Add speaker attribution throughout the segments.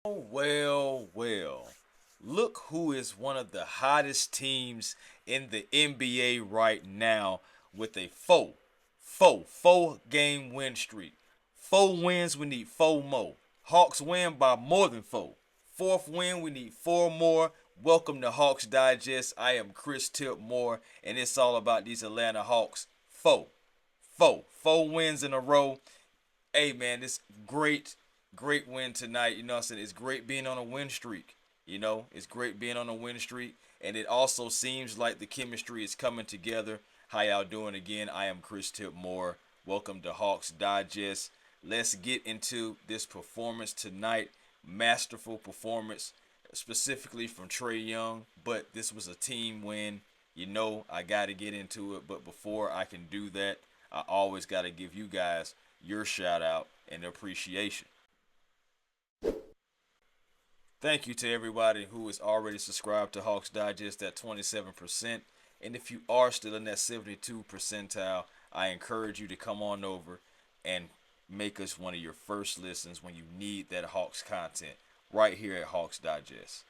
Speaker 1: Well, well. Look who is one of the hottest teams in the NBA right now with a four game win streak. 4 wins, we need four more. Hawks win by more than four. Fourth win, we need four more. Welcome to Hawks Digest. I am Chris Tipmore, and it's all about these Atlanta Hawks. Four wins in a row. Hey man, this great win tonight. You know what I'm saying? It's great being on a win streak. It's great being on a win streak. And it also seems like the chemistry is coming together. How y'all doing again? I am Chris Tipmore. Welcome to Hawks Digest. Let's get into this performance tonight. Masterful performance, specifically from Trae Young. But this was a team win. I got to get into it. But before I can do that, I always got to give you guys your shout out and appreciation. Thank you to everybody who is already subscribed to Hawks Digest at 27%. And if you are still in that 72 percentile, I encourage you to come on over and make us one of your first listens when you need that Hawks content right here at Hawks Digest.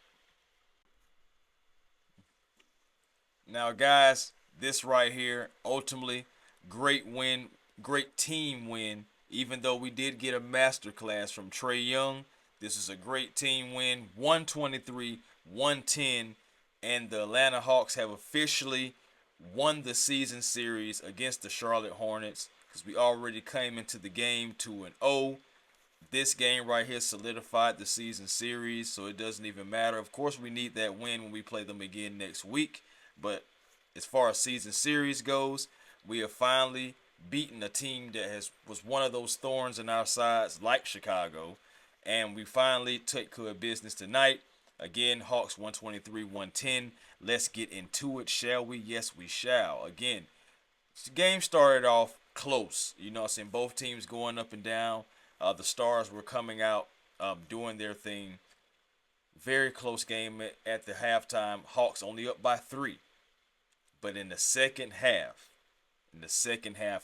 Speaker 1: Now, guys, this right here, ultimately, great win, great team win. Even though we did get a masterclass from Trey Young, this is a great team win, 123, 110, and the Atlanta Hawks have officially won the season series against the Charlotte Hornets because we already came into the game 2-0. This game right here solidified the season series, so it doesn't even matter. Of course, we need that win when we play them again next week, but as far as season series goes, we have finally beaten a team that was one of those thorns in our sides like Chicago, and we finally took care of business tonight. Again, Hawks 123-110. Let's get into it, shall we? Yes, we shall. Again, the game started off close. You know what I'm saying? Both teams going up and down. The Stars were coming out, doing their thing. Very close game at the halftime. Hawks only up by 3. But in the second half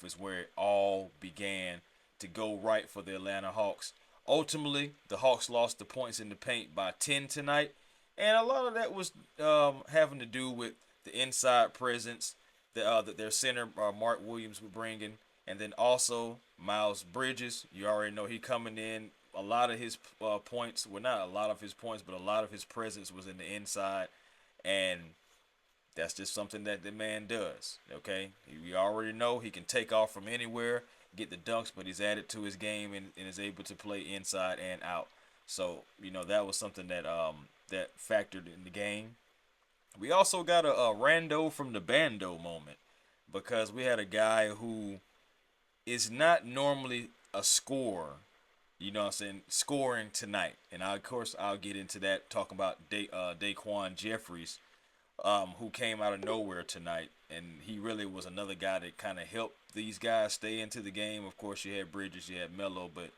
Speaker 1: is where it all began to go right for the Atlanta Hawks. Ultimately, the Hawks lost the points in the paint by 10 tonight, and a lot of that was having to do with the inside presence that their center Mark Williams was bringing, and then also Miles Bridges. You already know he coming in. A lot of his points, well, not a lot of his points, but a lot of his presence was in the inside, and that's just something that the man does. Okay, we already know he can take off from anywhere, get the dunks, but he's added to his game and is able to play inside and out. So that was something that factored in the game. We also got a rando from the bando moment because we had a guy who is not normally a scorer. You know what I'm saying? Scoring tonight. And of course, I'll get into that, talking about Daquan Jeffries, who came out of nowhere tonight. And he really was another guy that kind of helped these guys stay into the game. Of course, you had Bridges, you had Melo, but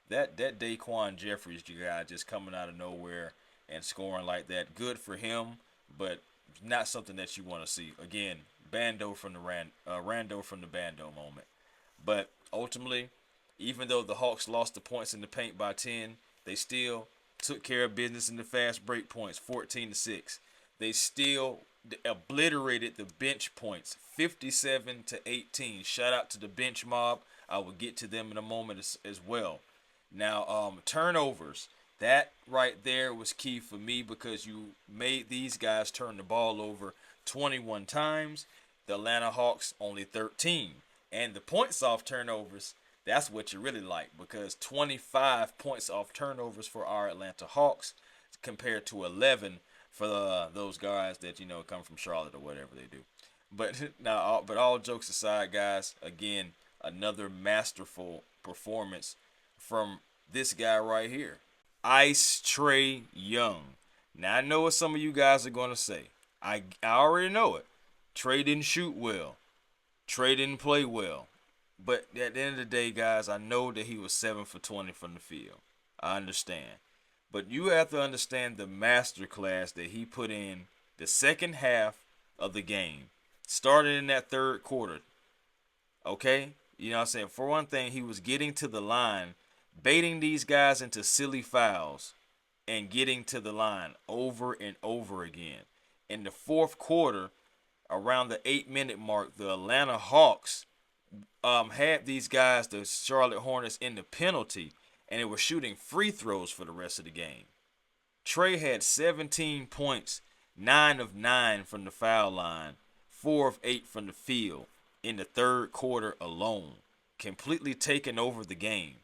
Speaker 1: that Daquan Jeffries guy just coming out of nowhere and scoring like that, good for him, but not something that you want to see. Again, Bando from the Rando from the Bando moment. But ultimately, even though the Hawks lost the points in the paint by 10, they still took care of business in the fast break points, 14-6. They still obliterated the bench points, 57-18. Shout out to the bench mob. I will get to them in a moment as well. Now, turnovers. That right there was key for me because you made these guys turn the ball over 21 times. The Atlanta Hawks only 13. And the points off turnovers, that's what you really like because 25 points off turnovers for our Atlanta Hawks compared to 11 for those guys that come from Charlotte or whatever they do. But all jokes aside, guys, again, another masterful performance from this guy right here, Ice Trae Young. Now I know what some of you guys are gonna say. I already know it. Trae didn't shoot well. Trae didn't play well. But at the end of the day, guys, I know that he was 7 for 20 from the field. I understand. But you have to understand the masterclass that he put in the second half of the game. Started in that third quarter. Okay? You know what I'm saying? For one thing, he was getting to the line, baiting these guys into silly fouls. and getting to the line over and over again. In the fourth quarter, around the 8-minute mark, the Atlanta Hawks had these guys, the Charlotte Hornets, in the penalty, and they were shooting free throws for the rest of the game. Trae had 17 points, 9 of 9 from the foul line, 4 of 8 from the field in the third quarter alone, completely taking over the game,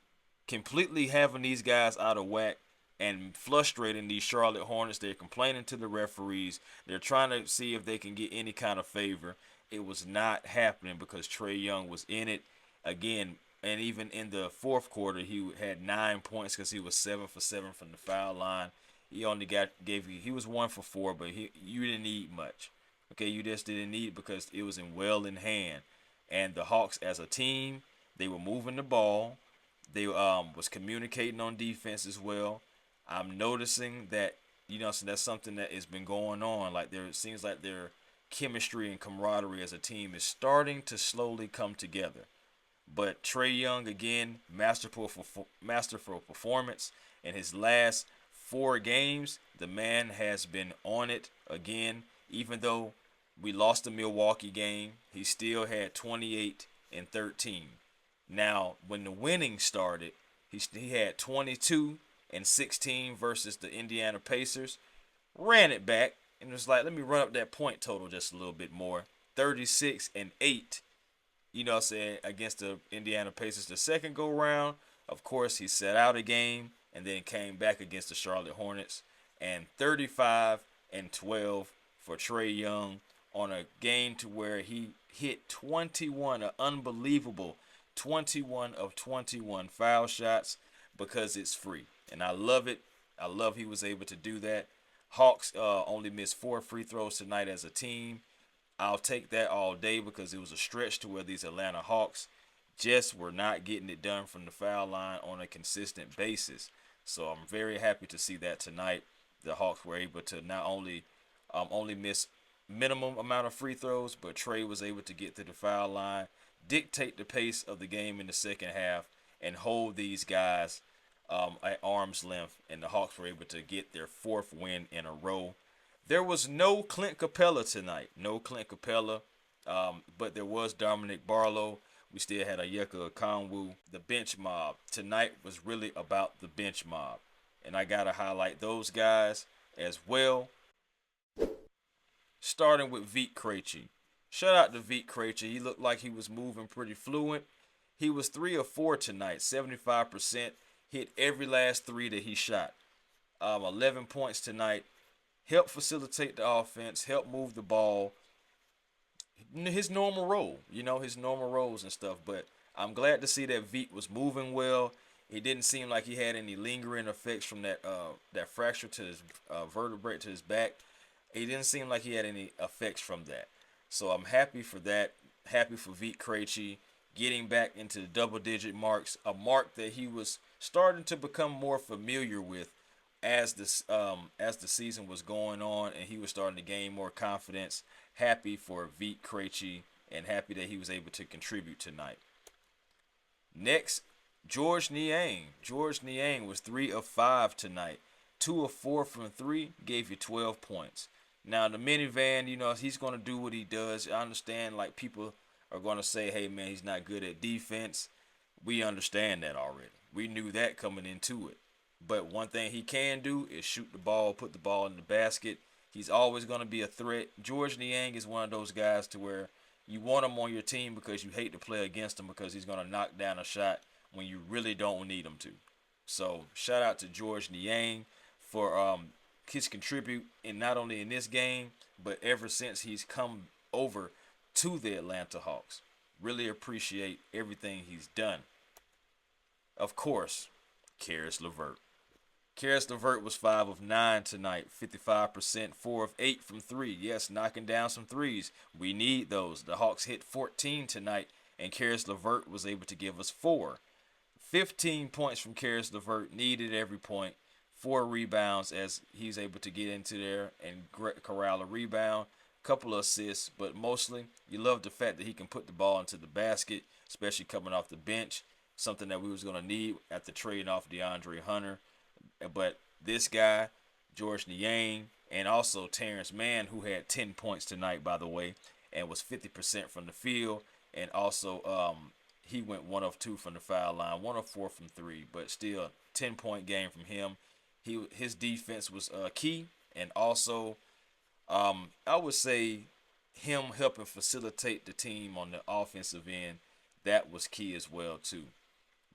Speaker 1: completely having these guys out of whack and frustrating these Charlotte Hornets. They're complaining to the referees. They're trying to see if they can get any kind of favor. It was not happening because Trey Young was in it again. And even in the fourth quarter, he had 9 points because he was 7 for 7 from the foul line. He only he was 1 for 4, but you didn't need much. Okay, you just didn't need it because it was in hand. And the Hawks as a team, they were moving the ball. They was communicating on defense as well. I'm noticing that, so that's something that has been going on. Like it seems like their chemistry and camaraderie as a team is starting to slowly come together. But Trey Young, again, masterful performance in his last 4 games. The man has been on it again. Even though we lost the Milwaukee game, he still had 28 and 13. Now, when the winning started, he had 22 and 16 versus the Indiana Pacers. Ran it back and was like, let me run up that point total just a little bit more. 36 and 8. Against the Indiana Pacers the second go round. Of course, he set out a game and then came back against the Charlotte Hornets. And 35 and 12 for Trey Young on a game to where he hit 21, an unbelievable 21 of 21 foul shots because it's free. And I love it. I love he was able to do that. Hawks only missed 4 free throws tonight as a team. I'll take that all day because it was a stretch to where these Atlanta Hawks just were not getting it done from the foul line on a consistent basis. So I'm very happy to see that tonight. The Hawks were able to not only miss minimum amount of free throws, but Trey was able to get to the foul line, dictate the pace of the game in the second half, and hold these guys at arm's length. And the Hawks were able to get their 4th win in a row. There was no Clint Capela tonight. No Clint Capela, but there was Dominic Barlow. We still had Onyeka Okongwu. The bench mob. Tonight was really about the bench mob. And I got to highlight those guys as well. Starting with Vit Krejci. Shout out to Vit Krejci. He looked like he was moving pretty fluent. He was 3 of 4 tonight, 75%. Hit every last 3 that he shot. 11 points tonight. Help facilitate the offense. Help move the ball. His normal role, his normal roles and stuff. But I'm glad to see that Vit was moving well. It didn't seem like he had any lingering effects from that fracture to his vertebrae to his back. It didn't seem like he had any effects from that. So I'm happy for that. Happy for Vit Krejci getting back into the double-digit marks, a mark that he was starting to become more familiar with as the season was going on, and he was starting to gain more confidence. Happy for Vit Krejci and happy that he was able to contribute tonight. Next, Georges Niang. Georges Niang was 3 of 5 tonight. 2 of 4 from 3, gave you 12 points. Now, the minivan, he's going to do what he does. I understand, people are going to say, hey, man, he's not good at defense. We understand that already. We knew that coming into it. But one thing he can do is shoot the ball, put the ball in the basket. He's always going to be a threat. Georges Niang is one of those guys to where you want him on your team because you hate to play against him because he's going to knock down a shot when you really don't need him to. So shout out to Georges Niang for his contribute in not only in this game, but ever since he's come over to the Atlanta Hawks. Really appreciate everything he's done. Of course, Caris LeVert. Caris LeVert was 5 of 9 tonight, 55%, 4 of 8 from 3. Yes, knocking down some threes. We need those. The Hawks hit 14 tonight, and Caris LeVert was able to give us 4. 15 points from Caris LeVert, needed every point. 4 rebounds as he's able to get into there and corral a rebound. Couple of assists, but mostly you love the fact that he can put the ball into the basket, especially coming off the bench. Something that we was going to need after trading off DeAndre Hunter. But this guy, George Niang, and also Terrence Mann, who had 10 points tonight, by the way, and was 50% from the field. And also, he went 1 of 2 from the foul line, 1 of 4 from 3, but still 10-point game from him. His defense was key, and also I would say him helping facilitate the team on the offensive end, that was key as well too.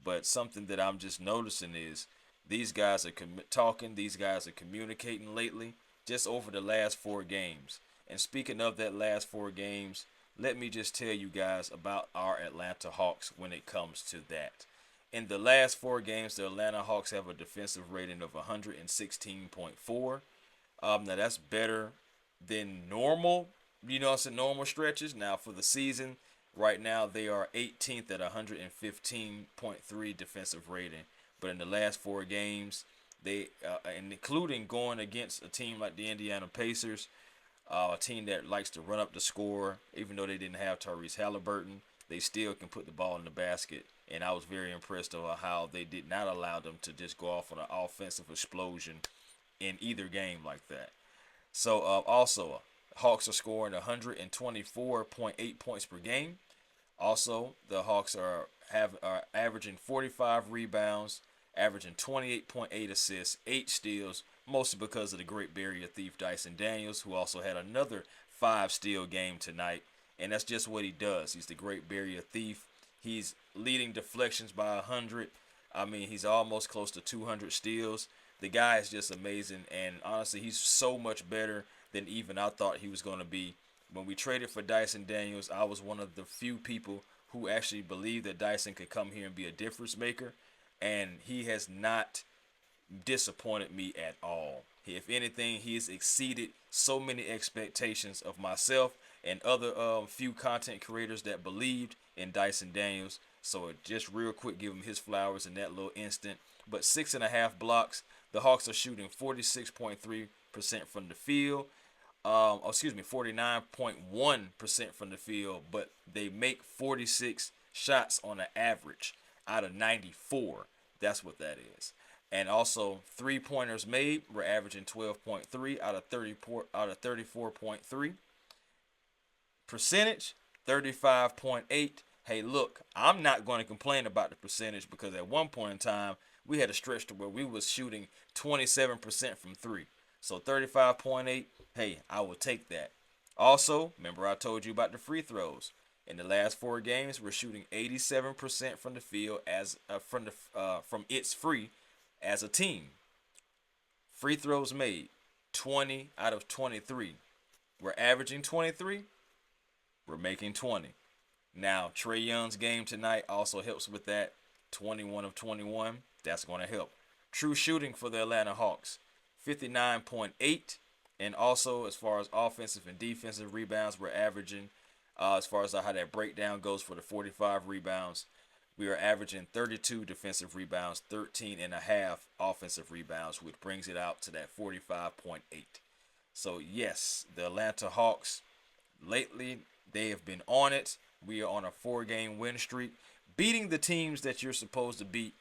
Speaker 1: But something that I'm just noticing is these guys are talking, these guys are communicating lately, just over the last 4 games. And speaking of that last 4 games, let me just tell you guys about our Atlanta Hawks when it comes to that. In the last 4 games, the Atlanta Hawks have a defensive rating of 116.4. Now that's better than normal, it's in normal stretches. Now for the season, right now they are 18th at 115.3 defensive rating. But in the last 4 games, they and including going against a team like the Indiana Pacers, a team that likes to run up the score, even though they didn't have Tyrese Halliburton, they still can put the ball in the basket. And I was very impressed of how they did not allow them to just go off on an offensive explosion in either game like that. So also, Hawks are scoring 124.8 points per game. Also, the Hawks are averaging 45 rebounds, averaging 28.8 assists, 8 steals, mostly because of the great barrier thief Dyson Daniels, who also had another 5-steal game tonight. And that's just what he does. He's the great barrier thief. He's leading deflections by 100. I mean, he's almost close to 200 steals. The guy is just amazing, and honestly, he's so much better than even I thought he was going to be. When we traded for Dyson Daniels, I was one of the few people who actually believed that Dyson could come here and be a difference maker, and he has not disappointed me at all. If anything, he has exceeded so many expectations of myself and other few content creators that believed in Dyson Daniels. So just real quick, give him his flowers in that little instant. But 6.5 blocks. The Hawks are shooting 46.3% from the field. 49.1% from the field, but they make 46 shots on an average out of 94. That's what that is. And also 3-pointers made, we're averaging 12.3 out of 34.3. Percentage 35.8. Hey, look, I'm not going to complain about the percentage because at one point in time we had a stretch to where we was shooting 27% from 3. So 35.8, hey, I will take that. Also, remember I told you about the free throws. In the last 4 games, we're shooting 87% from the field as from It's Free as a team. Free throws made, 20 out of 23. We're averaging 23. We're making 20. Now, Trey Young's game tonight also helps with that. 21 of 21. That's going to help. True shooting for the Atlanta Hawks, 59.8. And also, as far as offensive and defensive rebounds, we're averaging, as far as how that breakdown goes for the 45 rebounds, we are averaging 32 defensive rebounds, 13.5 offensive rebounds, which brings it out to that 45.8. So, yes, the Atlanta Hawks, lately, they have been on it. We are on a 4-game win streak, beating the teams that you're supposed to beat.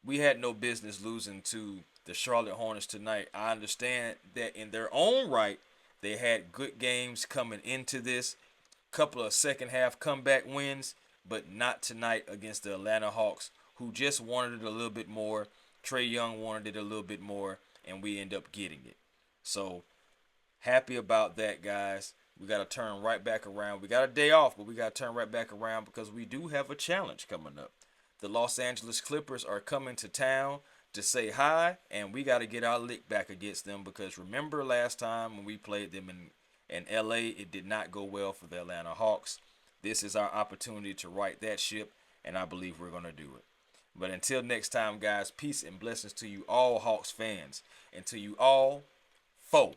Speaker 1: We had no business losing to the Charlotte Hornets tonight. I understand that in their own right, they had good games coming into this, couple of second half comeback wins, but not tonight against the Atlanta Hawks, who just wanted it a little bit more. Trae Young wanted it a little bit more, and we end up getting it. So happy about that, guys. We got to turn right back around. We got a day off, but we got to turn right back around because we do have a challenge coming up. The Los Angeles Clippers are coming to town to say hi, and we got to get our lick back against them because remember last time when we played them in LA, it did not go well for the Atlanta Hawks. This is our opportunity to right that ship, and I believe we're going to do it. But until next time, guys, peace and blessings to you all Hawks fans. And to you all, foe.